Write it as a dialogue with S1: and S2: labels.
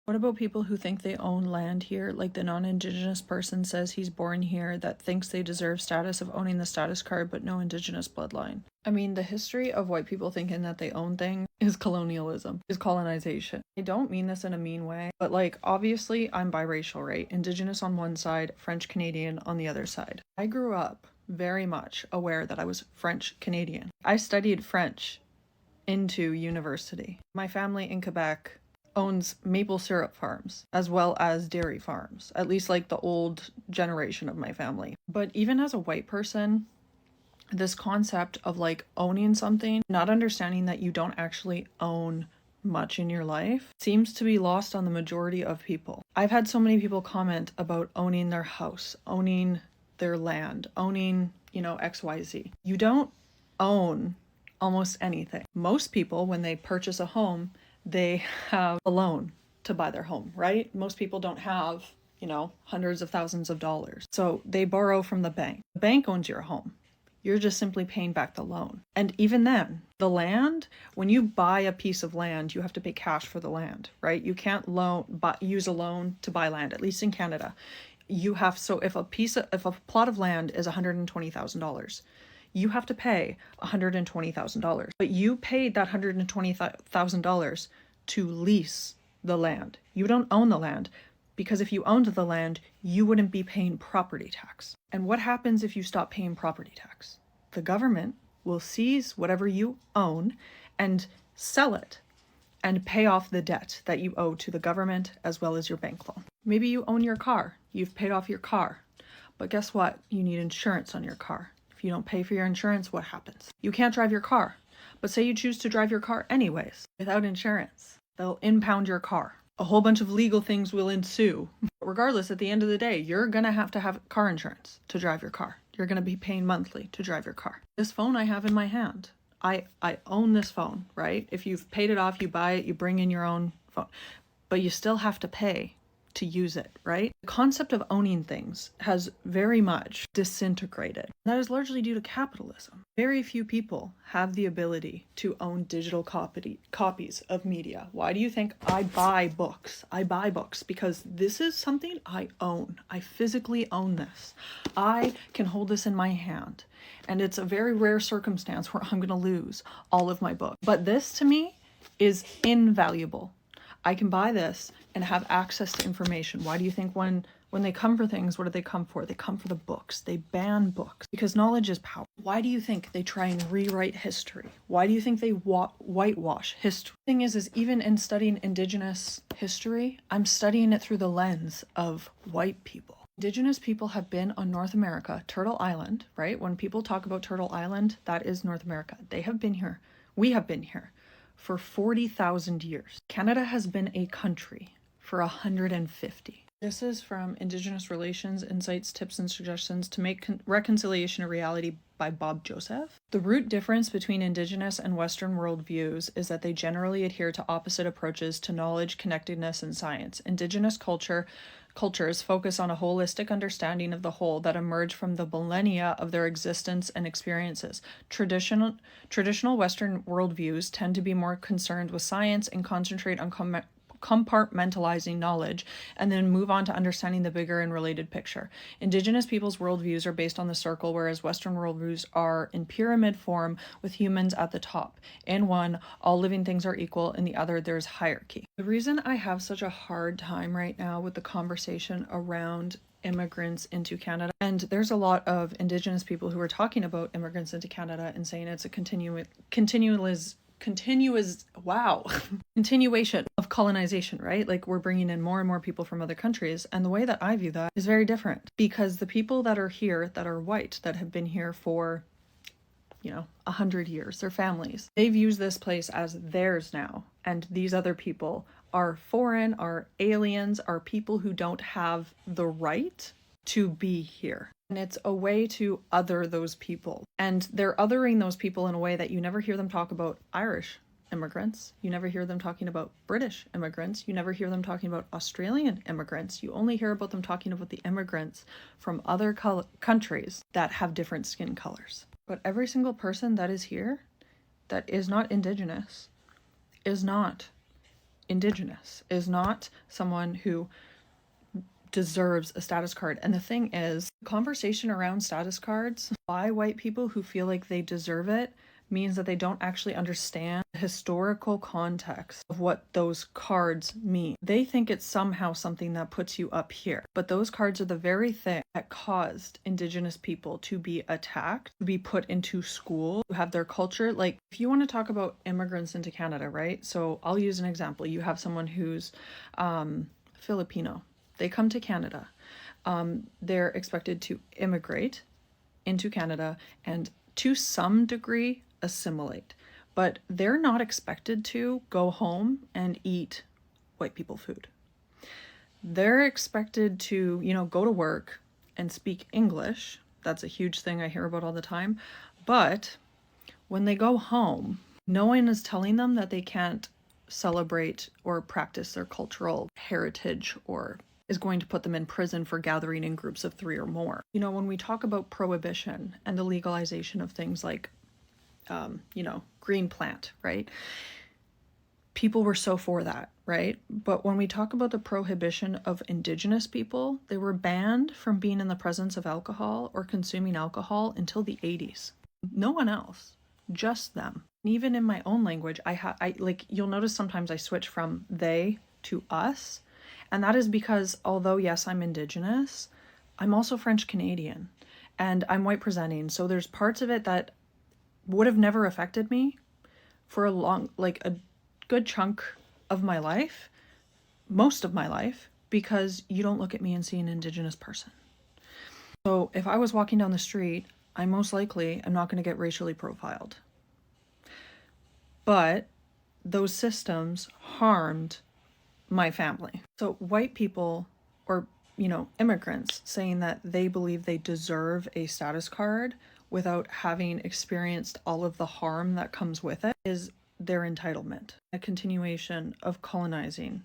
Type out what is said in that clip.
S1: What about people who think they own land here? Like the non-Indigenous person says he's born here that thinks they deserve status of owning the status card but no Indigenous bloodline. I mean, the history of white people thinking that they own things is colonialism, is colonization. I don't mean this in a mean way, but like, obviously I'm biracial, right? Indigenous on one side, French Canadian on the other side. I grew up very much aware that I was French Canadian. I studied French into university. My family in Quebec owns maple syrup farms as well as dairy farms, at least like the old generation of my family. But even as a white person, this concept of like owning something, not understanding that you don't actually own much in your life, seems to be lost on the majority of people. I've had so many people comment about owning their house, owning their land, owning, XYZ. You don't own almost anything. Most people, when they purchase a home, they have a loan to buy their home, right? Most people don't have, hundreds of thousands of dollars. So they borrow from the bank. The bank owns your home. You're just simply paying back the loan. And even then, the land, when you buy a piece of land, you have to pay cash for the land, right? You can't use a loan to buy land, at least in Canada. If a plot of land is $120,000, you have to pay $120,000. But you paid that $120,000 to lease the land. You don't own the land, because if you owned the land, you wouldn't be paying property tax. And what happens if you stop paying property tax? The government will seize whatever you own and sell it and pay off the debt that you owe to the government as well as your bank loan. Maybe you own your car. You've paid off your car. But guess what? You need insurance on your car. If you don't pay for your insurance, what happens? You can't drive your car. But say you choose to drive your car anyways, without insurance. They'll impound your car. A whole bunch of legal things will ensue. Regardless, at the end of the day, you're gonna have to have car insurance to drive your car. You're gonna be paying monthly to drive your car. This phone I have in my hand, I own this phone, right? If you've paid it off, you buy it, you bring in your own phone, but you still have to pay to use it, right? The concept of owning things has very much disintegrated. That is largely due to capitalism. Very few people have the ability to own digital copies of media. Why do you think I buy books? I buy books because this is something I own. I physically own this. I can hold this in my hand. And it's a very rare circumstance where I'm going to lose all of my books. But this to me is invaluable. I can buy this and have access to information. Why do you think when they come for things, what do they come for? They come for the books. They ban books because knowledge is power. Why do you think they try and rewrite history? Why do you think they whitewash history? The thing is even in studying Indigenous history, I'm studying it through the lens of white people. Indigenous people have been on North America, Turtle Island, right? When people talk about Turtle Island, that is North America. They have been here. We have been here for 40,000 years. Canada has been a country for 150. This is from Indigenous Relations, Insights, Tips, and Suggestions to Make Reconciliation a Reality by Bob Joseph. The root difference between Indigenous and Western worldviews is that they generally adhere to opposite approaches to knowledge, connectedness, and science. Indigenous cultures focus on a holistic understanding of the whole that emerge from the millennia of their existence and experiences. Traditional Western worldviews tend to be more concerned with science and concentrate on compartmentalizing knowledge and then move on to understanding the bigger and related picture. Indigenous people's worldviews are based on the circle, whereas Western worldviews are in pyramid form with humans at the top. In one, all living things are equal. In the other, there's hierarchy. The reason I have such a hard time right now with the conversation around immigrants into Canada, and there's a lot of Indigenous people who are talking about immigrants into Canada and saying it's a continuation of colonization, right? Like we're bringing in more and more people from other countries. And the way that I view that is very different because the people that are here that are white, that have been here for 100 years, their families, they've used this place as theirs now. And these other people are foreign, are aliens, are people who don't have the right to be here. And it's a way to other those people. And they're othering those people in a way that you never hear them talk about Irish immigrants. You never hear them talking about British immigrants. You never hear them talking about Australian immigrants. You only hear about them talking about the immigrants from other countries that have different skin colors. But every single person that is here that is not Indigenous is not Indigenous, is not someone who deserves a status card. And the thing is, conversation around status cards by white people who feel like they deserve it means that they don't actually understand the historical context of what those cards mean. They think it's somehow something that puts you up here, but those cards are the very thing that caused Indigenous people to be attacked, to be put into school, to have their culture. Like, if you want to talk about immigrants into Canada, right? So I'll use an example. You have someone who's Filipino. They come to Canada. They're expected to immigrate into Canada and to some degree assimilate, but they're not expected to go home and eat white people food. They're expected to, go to work and speak English. That's a huge thing I hear about all the time. But when they go home, no one is telling them that they can't celebrate or practice their cultural heritage, or is going to put them in prison for gathering in groups of 3 or more. When we talk about prohibition and the legalization of things like, green plant, right? People were so for that, right? But when we talk about the prohibition of Indigenous people, they were banned from being in the presence of alcohol or consuming alcohol until the 80s. No one else, just them. Even in my own language, I like, you'll notice sometimes I switch from they to us. And that is because although, yes, I'm Indigenous, I'm also French Canadian and I'm white presenting. So there's parts of it that would have never affected me for a good chunk of my life, most of my life, because you don't look at me and see an Indigenous person. So if I was walking down the street, I most likely am not going to get racially profiled. But those systems harmed my family. So white people, or immigrants, saying that they believe they deserve a status card without having experienced all of the harm that comes with it, is their entitlement, a continuation of colonizing